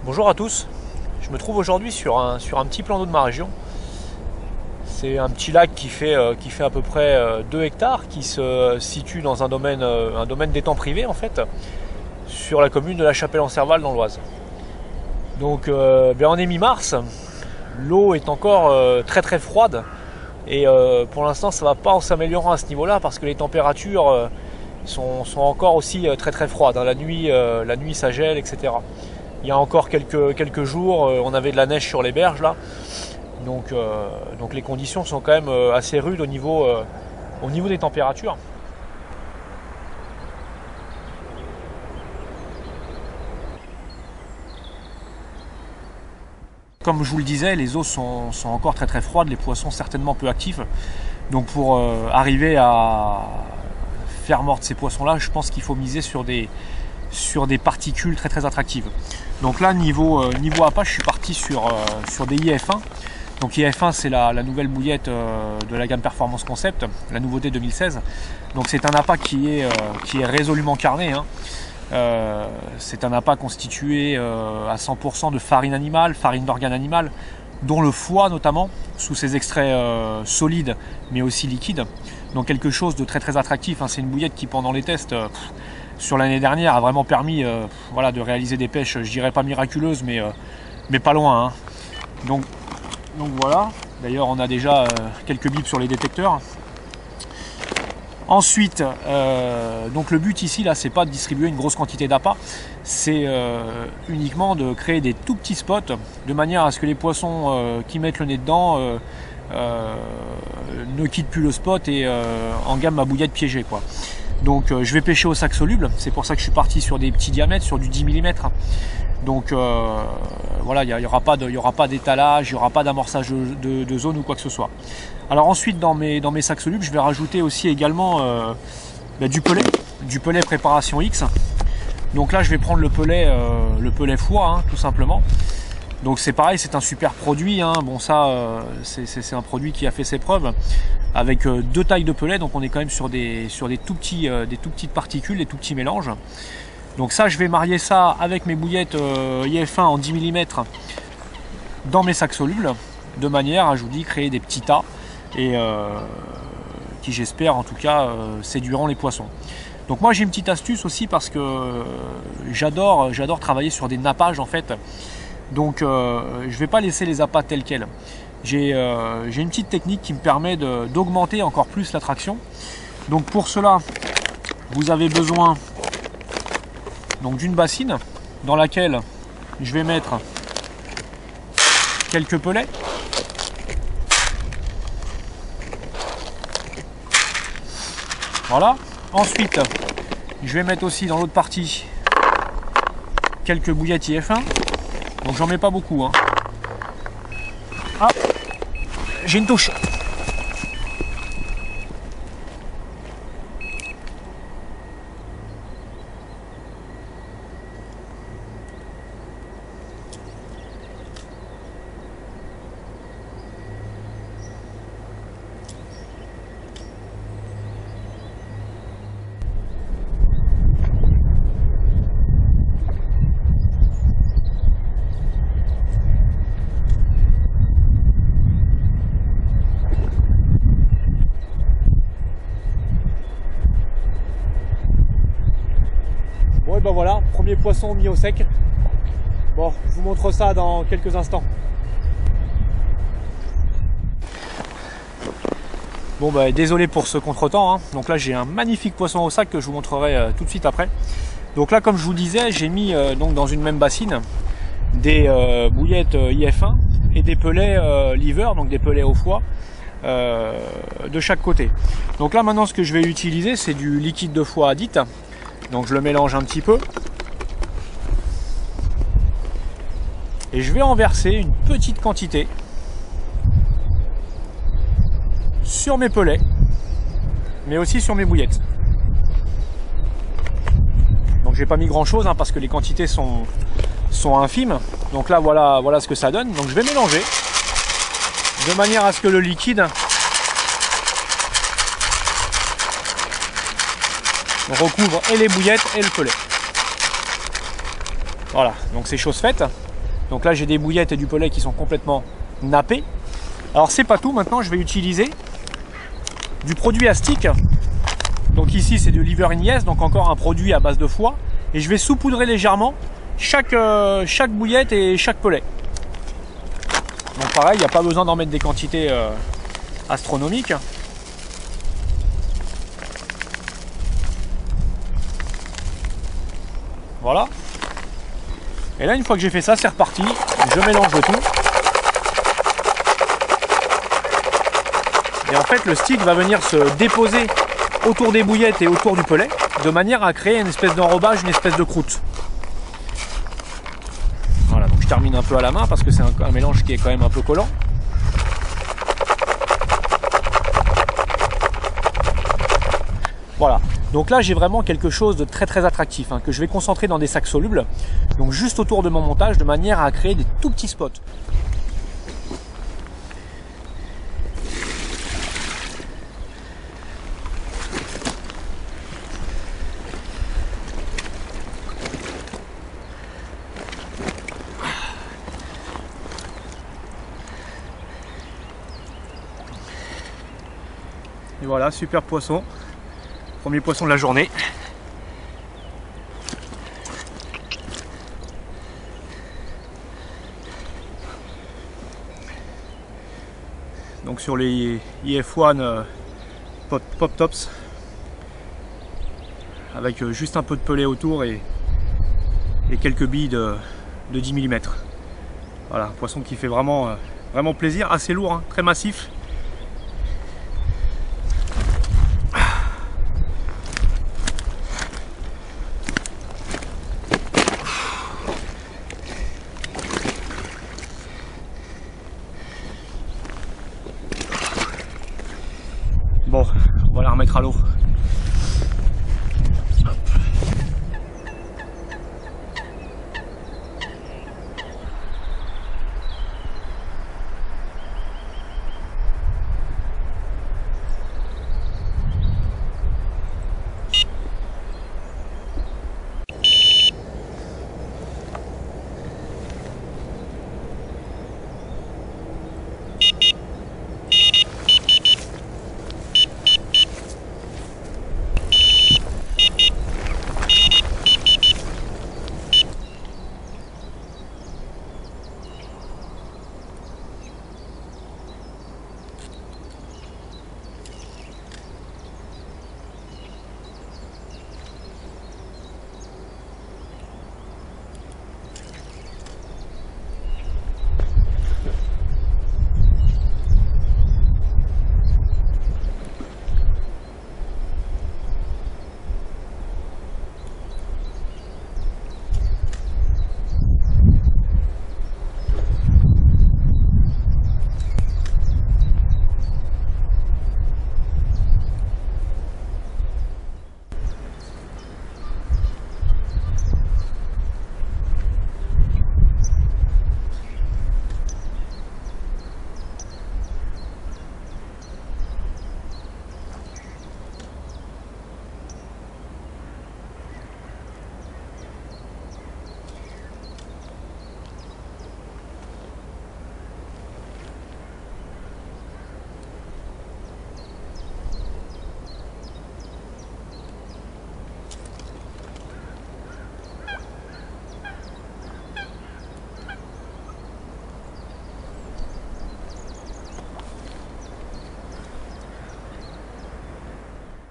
Bonjour à tous, je me trouve aujourd'hui sur un petit plan d'eau de ma région. C'est un petit lac qui fait à peu près 2 hectares, qui se situe dans un domaine d'étang privé en fait, sur la commune de La Chapelle-en-Serval dans l'Oise. Donc on est mi-mars, l'eau est encore très très froide et pour l'instant ça ne va pas en s'améliorant à ce niveau-là parce que les températures sont encore aussi très très froides. La nuit ça gèle, etc. Il y a encore quelques jours, on avait de la neige sur les berges là, donc les conditions sont quand même assez rudes au niveau des températures. Comme je vous le disais, les eaux sont encore très très froides, les poissons certainement peu actifs. Donc pour arriver à faire mordre ces poissons-là, je pense qu'il faut miser sur des particules très très attractives. Donc là, niveau appât, je suis parti sur des IF1. Donc IF1, c'est la nouvelle bouillette de la gamme Performance Concept, la nouveauté 2016. Donc c'est un appât qui est résolument carné. C'est un appât constitué à 100% de farine animale, farine d'organe animal, dont le foie notamment, sous ses extraits solides mais aussi liquides. Donc quelque chose de très très attractif. C'est une bouillette qui pendant les tests sur l'année dernière a vraiment permis de réaliser des pêches, je dirais pas miraculeuses, mais pas loin. Donc voilà, d'ailleurs on a déjà quelques bips sur les détecteurs. Ensuite, donc le but ici là, c'est pas de distribuer une grosse quantité d'appât, c'est uniquement de créer des tout petits spots de manière à ce que les poissons qui mettent le nez dedans ne quittent plus le spot et engament ma bouillette piégée quoi. Donc je vais pêcher au sac soluble, c'est pour ça que je suis parti sur des petits diamètres, sur du 10 mm. Donc voilà, il n'y aura pas d'étalage, il n'y aura pas d'amorçage de zone ou quoi que ce soit. Alors ensuite dans mes sacs solubles, je vais rajouter aussi également du pelet préparation X. Donc là je vais prendre le pelet foie tout simplement. Donc c'est pareil, c'est un super produit. Bon ça c'est un produit qui a fait ses preuves avec deux tailles de pelets. Donc on est quand même sur des tout petites particules, des tout petits mélanges. Donc ça je vais marier ça avec mes bouillettes IF1 en 10 mm dans mes sacs solubles, de manière à, je vous dis, créer des petits tas et qui j'espère en tout cas séduiront les poissons. Donc moi j'ai une petite astuce aussi parce que j'adore travailler sur des nappages en fait. Donc je ne vais pas laisser les appâts tels quels. J'ai une petite technique qui me permet d'augmenter encore plus l'attraction. Donc pour cela, vous avez besoin d'une bassine dans laquelle je vais mettre quelques pelets. Voilà. Ensuite, je vais mettre aussi dans l'autre partie quelques bouillettes IF1. Donc j'en mets pas beaucoup. Ah, j'ai une touche. Bon et ben voilà, premier poisson mis au sec. Bon, je vous montre ça dans quelques instants. Bon bah désolé pour ce contretemps. Donc là j'ai un magnifique poisson au sac que je vous montrerai tout de suite après. Donc là comme je vous disais, j'ai mis donc dans une même bassine des bouillettes IF1 et des pelets liver, donc des pelets au foie de chaque côté. Donc là maintenant ce que je vais utiliser c'est du liquide de foie adite. Donc je le mélange un petit peu. Et je vais en verser une petite quantité sur mes pelets, mais aussi sur mes bouillettes. Donc j'ai pas mis grand chose parce que les quantités sont infimes. Donc là voilà ce que ça donne. Donc je vais mélanger de manière à ce que le liquide On recouvre et les bouillettes et le pelet. Voilà, donc c'est chose faite. Donc là j'ai des bouillettes et du pelet qui sont complètement nappés. Alors c'est pas tout, maintenant je vais utiliser du produit à stick. Donc ici c'est de liver in yes, donc encore un produit à base de foie. Et je vais saupoudrer légèrement chaque bouillette et chaque pelet. Donc pareil, il n'y a pas besoin d'en mettre des quantités astronomiques. Voilà. Et là une fois que j'ai fait ça, c'est reparti. Je mélange le tout. Et en fait le stick va venir se déposer autour des bouillettes et autour du pelet, de manière à créer une espèce d'enrobage, une espèce de croûte. Voilà, donc je termine un peu à la main parce que c'est un mélange qui est quand même un peu collant. Voilà, donc là j'ai vraiment quelque chose de très attractif que je vais concentrer dans des sacs solubles, donc juste autour de mon montage, de manière à créer des tout petits spots. Et voilà, super poisson. Premier poisson de la journée. Donc sur les IF1 Pop Tops. Avec juste un peu de pelé autour et quelques billes de 10 mm. Voilà, un poisson qui fait vraiment plaisir, assez lourd, très massif. Bon, on va la remettre à l'eau.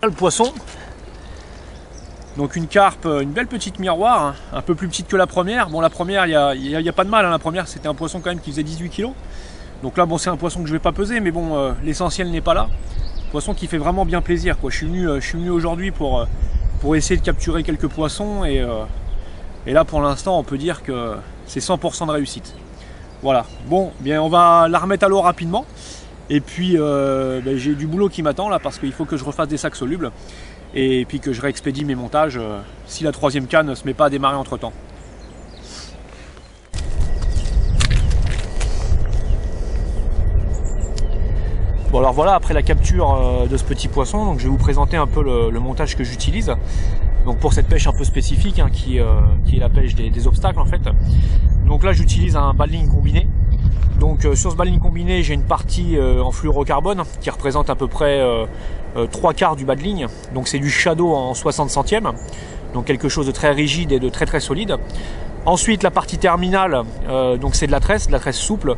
Le poisson, donc une carpe, une belle petite miroir, un peu plus petite que la première. Bon, la première, il y a pas de mal, la première c'était un poisson quand même qui faisait 18 kg. Donc là bon, c'est un poisson que je vais pas peser, mais bon, l'essentiel n'est pas là. Poisson qui fait vraiment bien plaisir, quoi. Je suis venu aujourd'hui pour essayer de capturer quelques poissons et là pour l'instant on peut dire que c'est 100% de réussite. Voilà, bon, bien on va la remettre à l'eau rapidement. Et puis j'ai du boulot qui m'attend là parce qu'il faut que je refasse des sacs solubles et puis que je réexpédie mes montages si la troisième canne ne se met pas à démarrer entre temps. Bon alors voilà, après la capture de ce petit poisson, donc je vais vous présenter un peu le montage que j'utilise. Donc pour cette pêche un peu spécifique hein, qui est la pêche des obstacles en fait. Donc là j'utilise un bas de ligne combiné. Donc sur ce bas de ligne combiné j'ai une partie en fluorocarbone qui représente à peu près 3/4 du bas de ligne. Donc c'est du Shadow en 60 centièmes. Donc quelque chose de très rigide et de très solide. Ensuite la partie terminale, donc c'est de la tresse souple.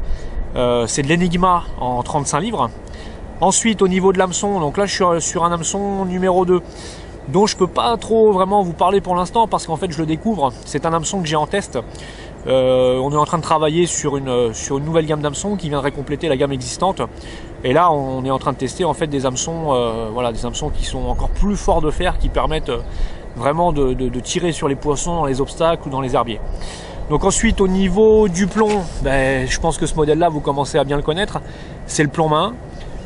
C'est de l'Enigma en 35 livres. Ensuite au niveau de l'hameçon, donc là je suis sur un hameçon numéro 2. Dont je peux pas trop vraiment vous parler pour l'instant parce qu'en fait je le découvre. C'est un hameçon que j'ai en test. On est en train de travailler sur une nouvelle gamme d'hameçons qui viendrait compléter la gamme existante. Et là on est en train de tester en fait des hameçons, voilà, des hameçons qui sont encore plus forts de fer, qui permettent vraiment de tirer sur les poissons dans les obstacles ou dans les herbiers. Donc ensuite au niveau du plomb, je pense que ce modèle là vous commencez à bien le connaître. C'est le plomb main.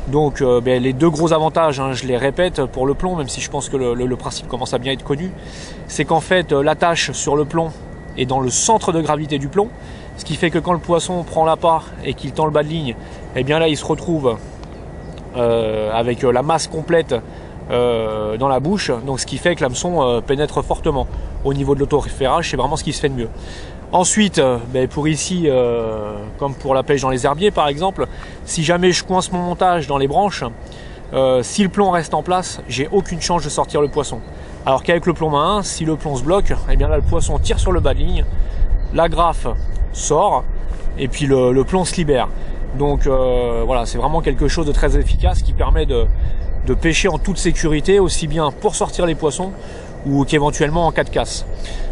Donc les deux gros avantages, hein, je les répète pour le plomb, même si je pense que le principe commence à bien être connu, c'est qu'en fait l'attache sur le plomb est dans le centre de gravité du plomb, ce qui fait que quand le poisson prend l'appât et qu'il tend le bas de ligne, et bien là il se retrouve avec la masse complète dans la bouche, donc ce qui fait que l'hameçon pénètre fortement. Au niveau de l'autoréférage, c'est vraiment ce qui se fait de mieux. Ensuite, pour ici, comme pour la pêche dans les herbiers par exemple, si jamais je coince mon montage dans les branches, si le plomb reste en place, j'ai aucune chance de sortir le poisson. Alors qu'avec le plomb main, si le plomb se bloque, et bien là le poisson tire sur le bas de ligne, la graffe sort et puis le plomb se libère. Donc voilà, c'est vraiment quelque chose de très efficace qui permet de pêcher en toute sécurité, aussi bien pour sortir les poissons ou qu'éventuellement en cas de casse.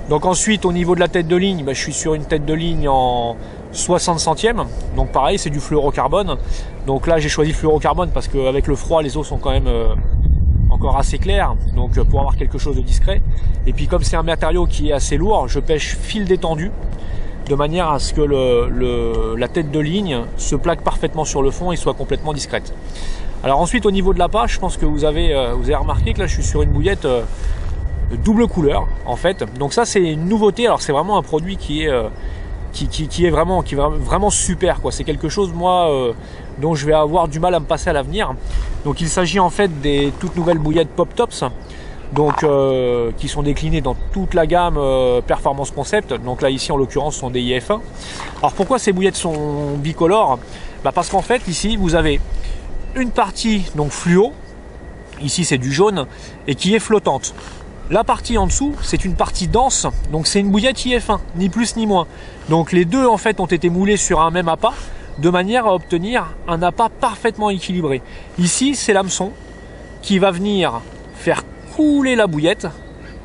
Donc ensuite au niveau de la tête de ligne, je suis sur une tête de ligne en 60 centièmes, donc pareil c'est du fluorocarbone. Donc là j'ai choisi le fluorocarbone parce qu'avec le froid les eaux sont quand même encore assez claires, donc pour avoir quelque chose de discret. Et puis comme c'est un matériau qui est assez lourd, je pêche fil détendu, de manière à ce que la tête de ligne se plaque parfaitement sur le fond et soit complètement discrète. Alors ensuite au niveau de l'appât, je pense que vous avez remarqué que là je suis sur une bouillette de double couleur en fait. Donc ça c'est une nouveauté. Alors c'est vraiment un produit qui est vraiment super quoi. C'est quelque chose moi dont je vais avoir du mal à me passer à l'avenir. Donc il s'agit en fait des toutes nouvelles bouillettes Pop Tops, donc qui sont déclinées dans toute la gamme Performance Concept. Donc là ici en l'occurrence ce sont des IF1. Alors pourquoi ces bouillettes sont bicolores? Parce qu'en fait ici vous avez une partie donc fluo, ici c'est du jaune, et qui est flottante. La partie en dessous c'est une partie dense, donc c'est une bouillette IF1, ni plus ni moins. Donc les deux en fait ont été moulés sur un même appât, de manière à obtenir un appât parfaitement équilibré. Ici c'est l'hameçon qui va venir faire couler la bouillette,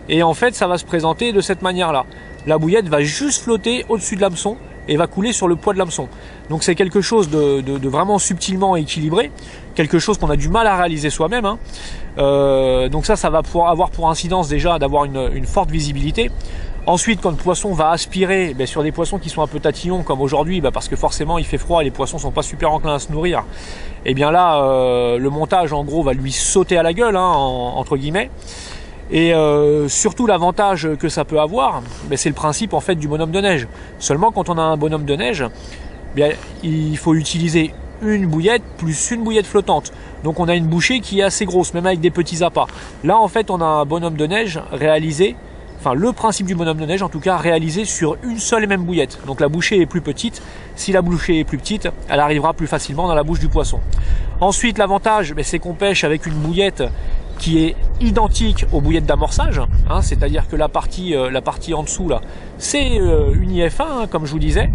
et en fait ça va se présenter de cette manière là. La bouillette va juste flotter au-dessus de l'hameçon et va couler sur le poids de l'hameçon. Donc c'est quelque chose de vraiment subtilement équilibré, quelque chose qu'on a du mal à réaliser soi-même. Hein. Donc ça va pouvoir avoir pour incidence déjà d'avoir une forte visibilité. Ensuite, quand le poisson va aspirer, sur des poissons qui sont un peu tatillons comme aujourd'hui, parce que forcément il fait froid et les poissons sont pas super enclins à se nourrir, et bien là le montage en gros va lui sauter à la gueule, hein, entre guillemets. Et surtout l'avantage que ça peut avoir, c'est le principe en fait du bonhomme de neige. Seulement quand on a un bonhomme de neige, il faut utiliser une bouillette plus une bouillette flottante. Donc on a une bouchée qui est assez grosse, même avec des petits appâts. Là en fait on a un bonhomme de neige réalisé, enfin le principe du bonhomme de neige en tout cas réalisé sur une seule et même bouillette. Donc la bouchée est plus petite. Si la bouchée est plus petite, elle arrivera plus facilement dans la bouche du poisson. Ensuite l'avantage, c'est qu'on pêche avec une bouillette qui est identique aux bouillettes d'amorçage, hein, c'est-à-dire que la partie en dessous là, c'est une IF1 hein, comme je vous disais,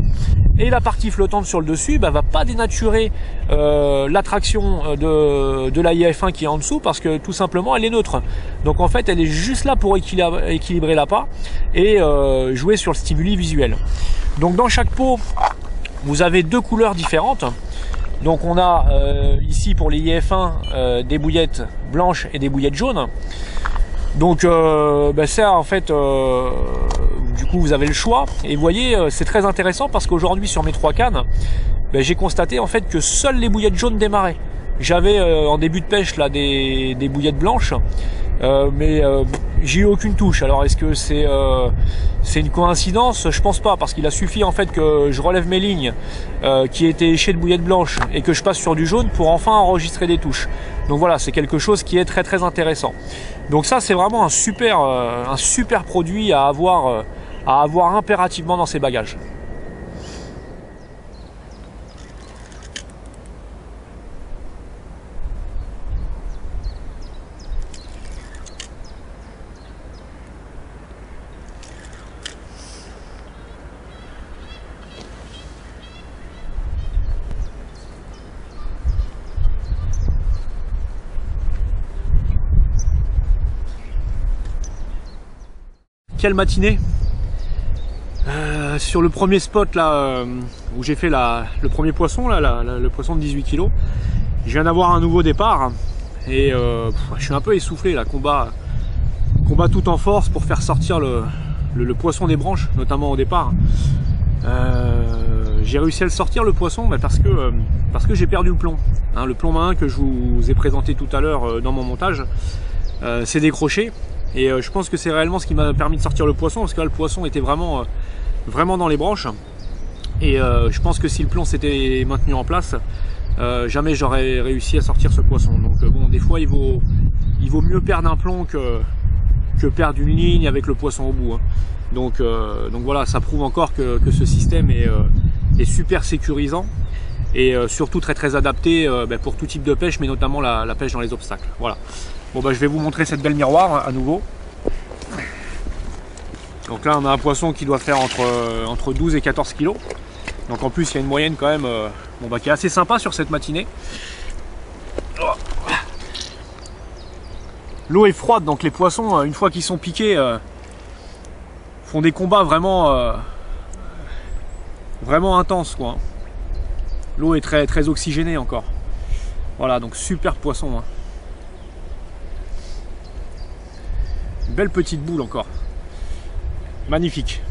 et la partie flottante sur le dessus va pas dénaturer l'attraction de la IF1 qui est en dessous, parce que tout simplement elle est neutre. Donc en fait elle est juste là pour équilibrer l'appât et jouer sur le stimuli visuel. Donc dans chaque pot vous avez deux couleurs différentes. Donc on a ici pour les IF1 des bouillettes blanches et des bouillettes jaunes. Donc ça en fait du coup vous avez le choix, et vous voyez c'est très intéressant parce qu'aujourd'hui sur mes 3 cannes j'ai constaté en fait que seules les bouillettes jaunes démarraient. J'avais en début de pêche là des bouillettes blanches mais j'ai eu aucune touche. Alors est-ce que c'est une coïncidence? Je pense pas, parce qu'il a suffi en fait que je relève mes lignes qui étaient échées de bouillettes blanches et que je passe sur du jaune pour enfin enregistrer des touches. Donc voilà, c'est quelque chose qui est très très intéressant. Donc ça, c'est vraiment un super produit à avoir impérativement dans ses bagages. Quelle matinée! Sur le premier spot là où j'ai fait le premier poisson, là, le poisson de 18 kg, je viens d'avoir un nouveau départ et je suis un peu essoufflé là, combat tout en force pour faire sortir le poisson des branches, notamment au départ. J'ai réussi à le sortir, le poisson, mais parce que j'ai perdu le plomb. Hein, le plomb marin que je vous ai présenté tout à l'heure dans mon montage s'est décroché. Et je pense que c'est réellement ce qui m'a permis de sortir le poisson, parce que là le poisson était vraiment dans les branches. Et je pense que si le plomb s'était maintenu en place, jamais j'aurais réussi à sortir ce poisson. Donc bon, des fois il vaut mieux perdre un plomb que perdre une ligne avec le poisson au bout. Hein. Donc voilà, ça prouve encore que ce système est super sécurisant et surtout très très adapté pour tout type de pêche, mais notamment la pêche dans les obstacles. Voilà. Bon bah je vais vous montrer cette belle miroir à nouveau. Donc là on a un poisson qui doit faire entre 12 et 14 kg. Donc en plus il y a une moyenne quand même qui est assez sympa sur cette matinée. L'eau est froide, donc les poissons une fois qu'ils sont piqués font des combats vraiment intenses quoi. L'eau est très très oxygénée encore. Voilà, donc super poisson. Hein. Belle petite boule encore. Magnifique.